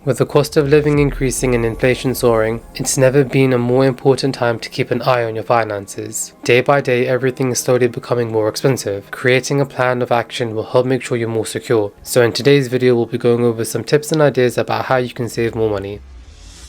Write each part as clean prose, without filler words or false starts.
With the cost of living increasing and inflation soaring, it's never been a more important time to keep an eye on your finances. Day by day, everything is slowly becoming more expensive. Creating a plan of action will help make sure you're more secure. So in today's video, we'll be going over some tips and ideas about how you can save more money.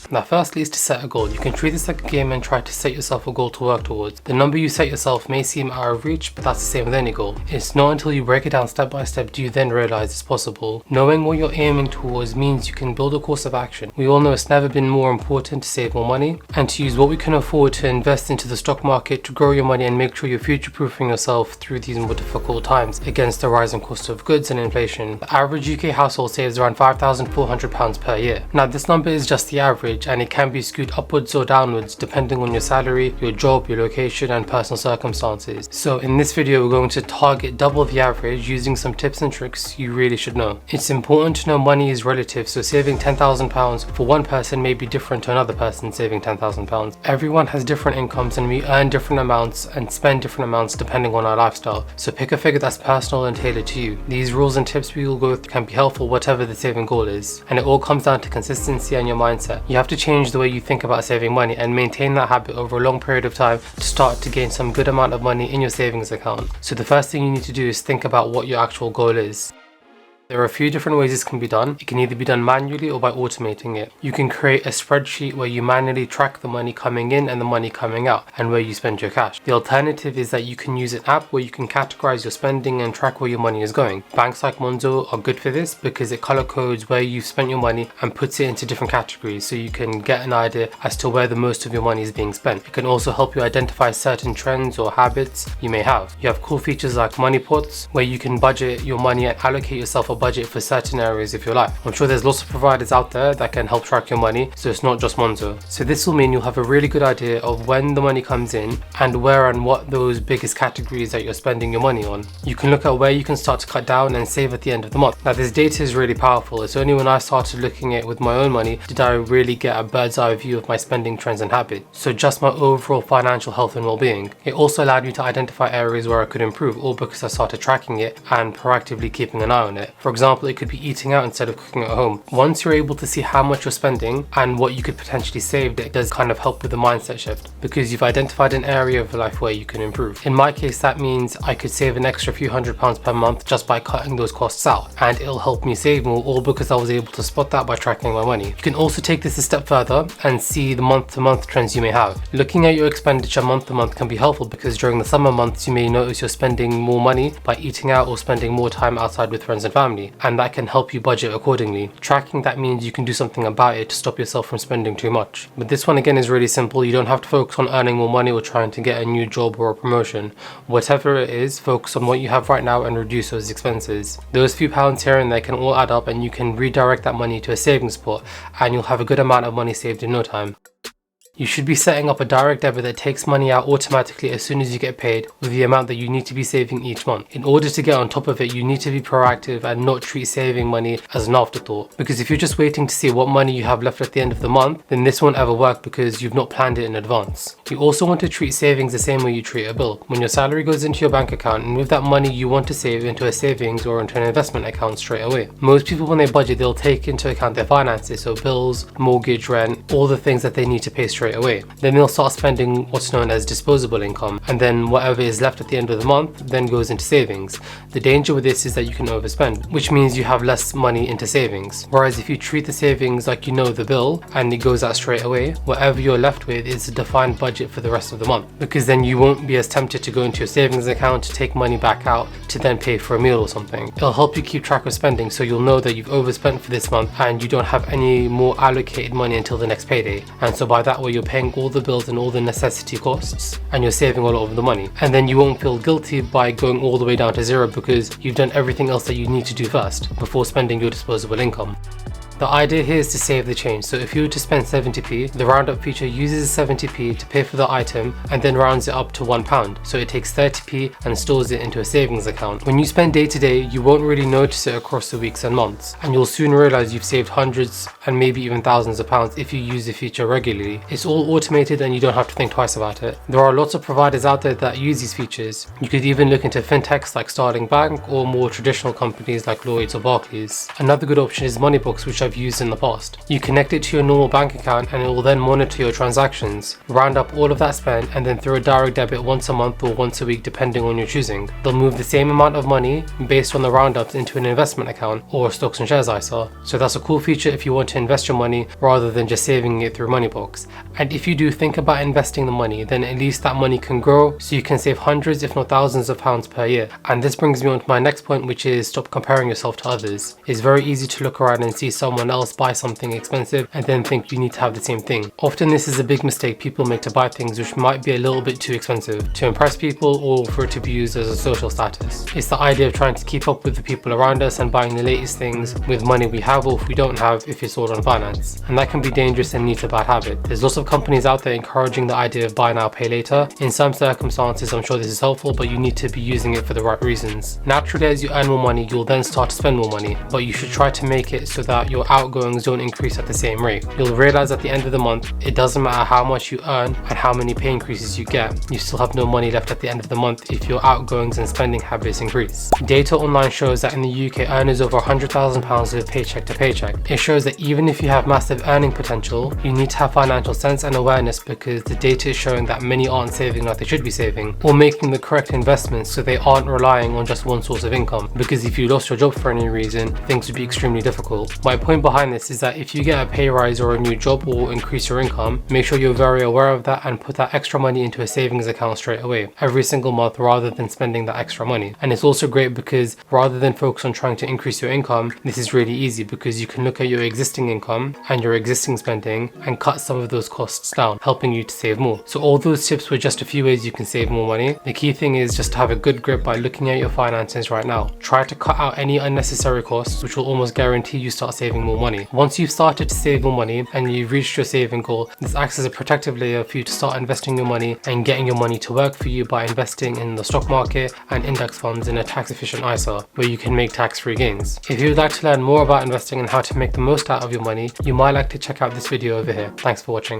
Now firstly is to set a goal. You can treat this like a game and try to set yourself a goal to work towards. The number you set yourself may seem out of reach, but that's the same with any goal. It's not until you break it down step by step do you then realize it's possible. Knowing what you're aiming towards means you can build a course of action. We all know it's never been more important to save more money and to use what we can afford to invest into the stock market to grow your money and make sure you're future-proofing yourself through these more difficult times against the rising cost of goods and inflation. The average UK household saves around £5,400 per year. Now this number is just the average, and it can be skewed upwards or downwards depending on your salary, your job, your location and personal circumstances. So in this video we're going to target double the average using some tips and tricks you really should know. It's important to know money is relative, so saving £10,000 for one person may be different to another person saving £10,000. Everyone has different incomes and we earn different amounts and spend different amounts depending on our lifestyle. So pick a figure that's personal and tailored to you. These rules and tips we will go through can be helpful whatever the saving goal is, and it all comes down to consistency and your mindset. You have to change the way you think about saving money and maintain that habit over a long period of time to start to gain some good amount of money in your savings account. So the first thing you need to do is think about what your actual goal is. There are a few different ways this can be done. It can either be done manually or by automating it. You can create a spreadsheet where you manually track the money coming in and the money coming out and where you spend your cash. The alternative is that you can use an app where you can categorize your spending and track where your money is going. Banks like Monzo are good for this because it color codes where you've spent your money and puts it into different categories so you can get an idea as to where the most of your money is being spent. It can also help you identify certain trends or habits you may have. You have cool features like money pots where you can budget your money and allocate yourself a budget for certain areas of your life. I'm sure there's lots of providers out there that can help track your money, so it's not just Monzo. So this will mean you'll have a really good idea of when the money comes in and where and what those biggest categories that you're spending your money on. You can look at where you can start to cut down and save at the end of the month. Now this data is really powerful. It's only when I started looking at it with my own money did I really get a bird's eye view of my spending trends and habits. So just my overall financial health and well-being. It also allowed me to identify areas where I could improve, all because I started tracking it and proactively keeping an eye on it. For example, it could be eating out instead of cooking at home. Once you're able to see how much you're spending and what you could potentially save, it does kind of help with the mindset shift because you've identified an area of life where you can improve. In my case, that means I could save an extra few £100s per month just by cutting those costs out, and it'll help me save more, all because I was able to spot that by tracking my money. You can also take this a step further and see the month-to-month trends you may have. Looking at your expenditure month-to-month can be helpful because during the summer months you may notice you're spending more money by eating out or spending more time outside with friends and family, and that can help you budget accordingly. Tracking that means you can do something about it to stop yourself from spending too much. But this one again is really simple. You don't have to focus on earning more money or trying to get a new job or a promotion. Whatever it is, focus on what you have right now and reduce those expenses. Those few pounds here and there can all add up, and you can redirect that money to a savings pot and you'll have a good amount of money saved in no time. You should be setting up a direct debit that takes money out automatically as soon as you get paid with the amount that you need to be saving each month. In order to get on top of it, you need to be proactive and not treat saving money as an afterthought. Because if you're just waiting to see what money you have left at the end of the month, then this won't ever work because you've not planned it in advance. You also want to treat savings the same way you treat a bill. When your salary goes into your bank account, and with that money you want to save into a savings or into an investment account straight away. Most people when they budget, they'll take into account their finances, so bills, mortgage, rent, all the things that they need to pay straight away. Then they'll start spending what's known as disposable income, and then whatever is left at the end of the month then goes into savings. The danger with this is that you can overspend, which means you have less money into savings. Whereas if you treat the savings like you know the bill and it goes out straight away, whatever you're left with is a defined budget for the rest of the month, because then you won't be as tempted to go into your savings account to take money back out to then pay for a meal or something. It'll help you keep track of spending so you'll know that you've overspent for this month and you don't have any more allocated money until the next payday. And so by that way you're paying all the bills and all the necessity costs and you're saving a lot of the money, and then you won't feel guilty by going all the way down to zero because you've done everything else that you need to do first before spending your disposable income. The idea here is to save the change. So if you were to spend 70p, the roundup feature uses 70p to pay for the item and then rounds it up to £1. So it takes 30p and stores it into a savings account. When you spend day to day, you won't really notice it across the weeks and months, and you'll soon realize you've saved hundreds and maybe even thousands of pounds if you use the feature regularly. It's all automated and you don't have to think twice about it. There are lots of providers out there that use these features. You could even look into fintechs like Starling Bank or more traditional companies like Lloyds or Barclays. Another good option is Moneybox, which I have used in the past. You connect it to your normal bank account and it will then monitor your transactions, round up all of that spend, and then through a direct debit once a month or once a week depending on your choosing. They'll move the same amount of money based on the roundups into an investment account or a stocks and shares ISA. So that's a cool feature if you want to invest your money rather than just saving it through Moneybox. And if you do think about investing the money, then at least that money can grow so you can save hundreds if not thousands of pounds per year. And this brings me on to my next point, which is stop comparing yourself to others. It's very easy to look around and see someone else buy something expensive and then think you need to have the same thing. Often this is a big mistake people make to buy things which might be a little bit too expensive to impress people or for it to be used as a social status. It's the idea of trying to keep up with the people around us and buying the latest things with money we have or if we don't have, if it's all on finance. And that can be dangerous and lead to a bad habit. There's lots of companies out there encouraging the idea of buy now, pay later. In some circumstances, I'm sure this is helpful, but you need to be using it for the right reasons. Naturally, as you earn more money, you'll then start to spend more money, but you should try to make it so that your outgoings don't increase at the same rate. You'll realize at the end of the month, it doesn't matter how much you earn and how many pay increases you get, you still have no money left at the end of the month if your outgoings and spending habits increase. Data online shows that in the UK, earners over £100,000 live paycheck to paycheck. It shows that even if you have massive earning potential, you need to have financial sense and awareness because the data is showing that many aren't saving like they should be saving or making the correct investments so they aren't relying on just one source of income, because if you lost your job for any reason, things would be extremely difficult. My point behind this is that if you get a pay rise or a new job or increase your income, make sure you're very aware of that and put that extra money into a savings account straight away every single month rather than spending that extra money. And it's also great because rather than focus on trying to increase your income, this is really easy because you can look at your existing income and your existing spending and cut some of those costs down, helping you to save more. So all those tips were just a few ways you can save more money. The key thing is just to have a good grip by looking at your finances right now. Try to cut out any unnecessary costs, which will almost guarantee you start saving more money. Once you've started to save more money and you've reached your saving goal, this acts as a protective layer for you to start investing your money and getting your money to work for you by investing in the stock market and index funds in a tax efficient ISA where you can make tax-free gains. If you would like to learn more about investing and how to make the most out of your money, you might like to check out this video over here. Thanks for watching.